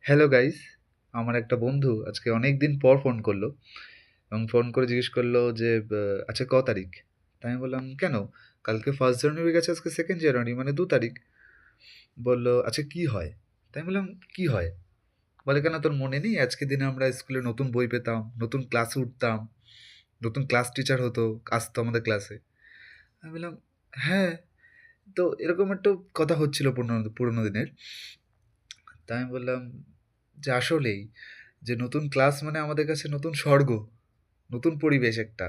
Hello guys, আমার একটা বন্ধু আজকে অনেক দিন পর ফোন করলো এবং ফোন করে জিজ্ঞেস করলো যে আচ্ছা ক তারিখ? তাই আমি বললাম কেন? কালকে 1st জানুয়ারি গেছে, আজকে 2nd জানুয়ারি মানে 2 তারিখ। বললো আচ্ছা কি হয়? তাই আমি বললাম কি হয়? বলে কেন তোর মনে নেই আজকের দিনে আমরা স্কুলে নতুন বই পেতাম, নতুন ক্লাসে উঠতাম, নতুন ক্লাস টিচার হতো, আসতো আমাদের ক্লাসে। আমি বললাম হ্যাঁ, তো এরকম একটা কথা হচ্ছিল পুরনো পুরোনো দিনের। তাই আমি বললাম যে আসলেই যে নতুন ক্লাস মানে আমাদের কাছে নতুন স্বর্গ, নতুন পরিবেশ একটা।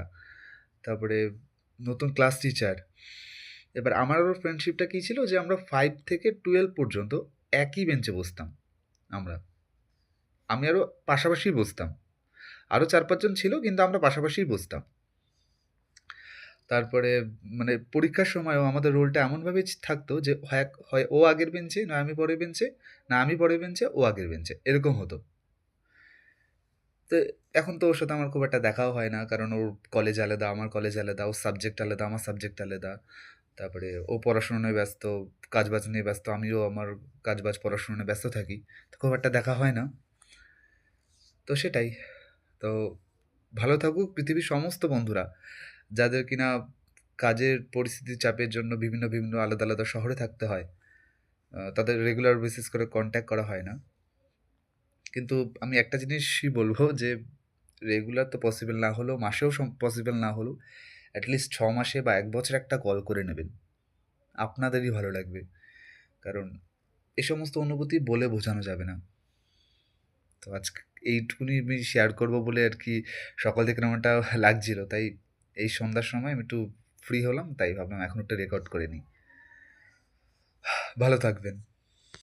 তারপরে নতুন ক্লাস টিচার। এবার আমার ওর ফ্রেন্ডশিপটা কী ছিল যে আমরা 5 থেকে 12 পর্যন্ত একই বেঞ্চে বসতাম আমরা। আমি আরও পাশাপাশিই বসতাম। আরও 4-5 জন ছিল কিন্তু আমরা পাশাপাশিই বসতাম। তারপরে মানে পরীক্ষার সময়ও আমাদের রোলটা এমনভাবে থাকতো যে হয় ও আগের বেঞ্চে, না আমি পরের বেঞ্চে, না আমি পরের বেঞ্চে, ও আগের বেঞ্চে। এরকম হতো। তো এখন তো ওর সাথে আমার খুব একটা দেখাও হয় না, কারণ ওর কলেজ আলাদা, আমার কলেজ আলাদা, ওর সাবজেক্ট আলাদা, আমার সাবজেক্ট আলাদা। তারপরে ও পড়াশোনা নিয়ে ব্যস্ত, কাজবাজ নিয়ে ব্যস্ত, আমিও আমার কাজবাজ পড়াশোনা নিয়ে ব্যস্ত থাকি। তো খুব একটা দেখা হয় না। তো সেটাই। তো ভালো থাকুক পৃথিবীর সমস্ত বন্ধুরা, যাদের কিনা কাজের পরিস্থিতির চাপের জন্য বিভিন্ন বিভিন্ন আলাদা আলাদা শহরে থাকতে হয়। তাদের রেগুলার বেসিস করে কন্ট্যাক্ট করা হয় না। কিন্তু আমি একটা জিনিসই বলবো যে রেগুলার তো পসিবল না হলেও, মাসেও পসিবল না হলেও অ্যাটলিস্ট 6 মাসে বা 1 বছর একটা কল করে নেবেন। আপনাদেরই ভালো লাগবে। কারণ এ সমস্ত অনুভূতি বলে বোঝানো যাবে না। তো আজকে এইটুকুনি আমি শেয়ার করব বলে আর কি, সকাল থেকে আমারটা লাগছিল। তাই এই সন্ধ্যার সময় আমি একটু ফ্রি হলাম, তাই ভাবলাম এখন একটু রেকর্ড করে নিই। ভালো থাকবেন।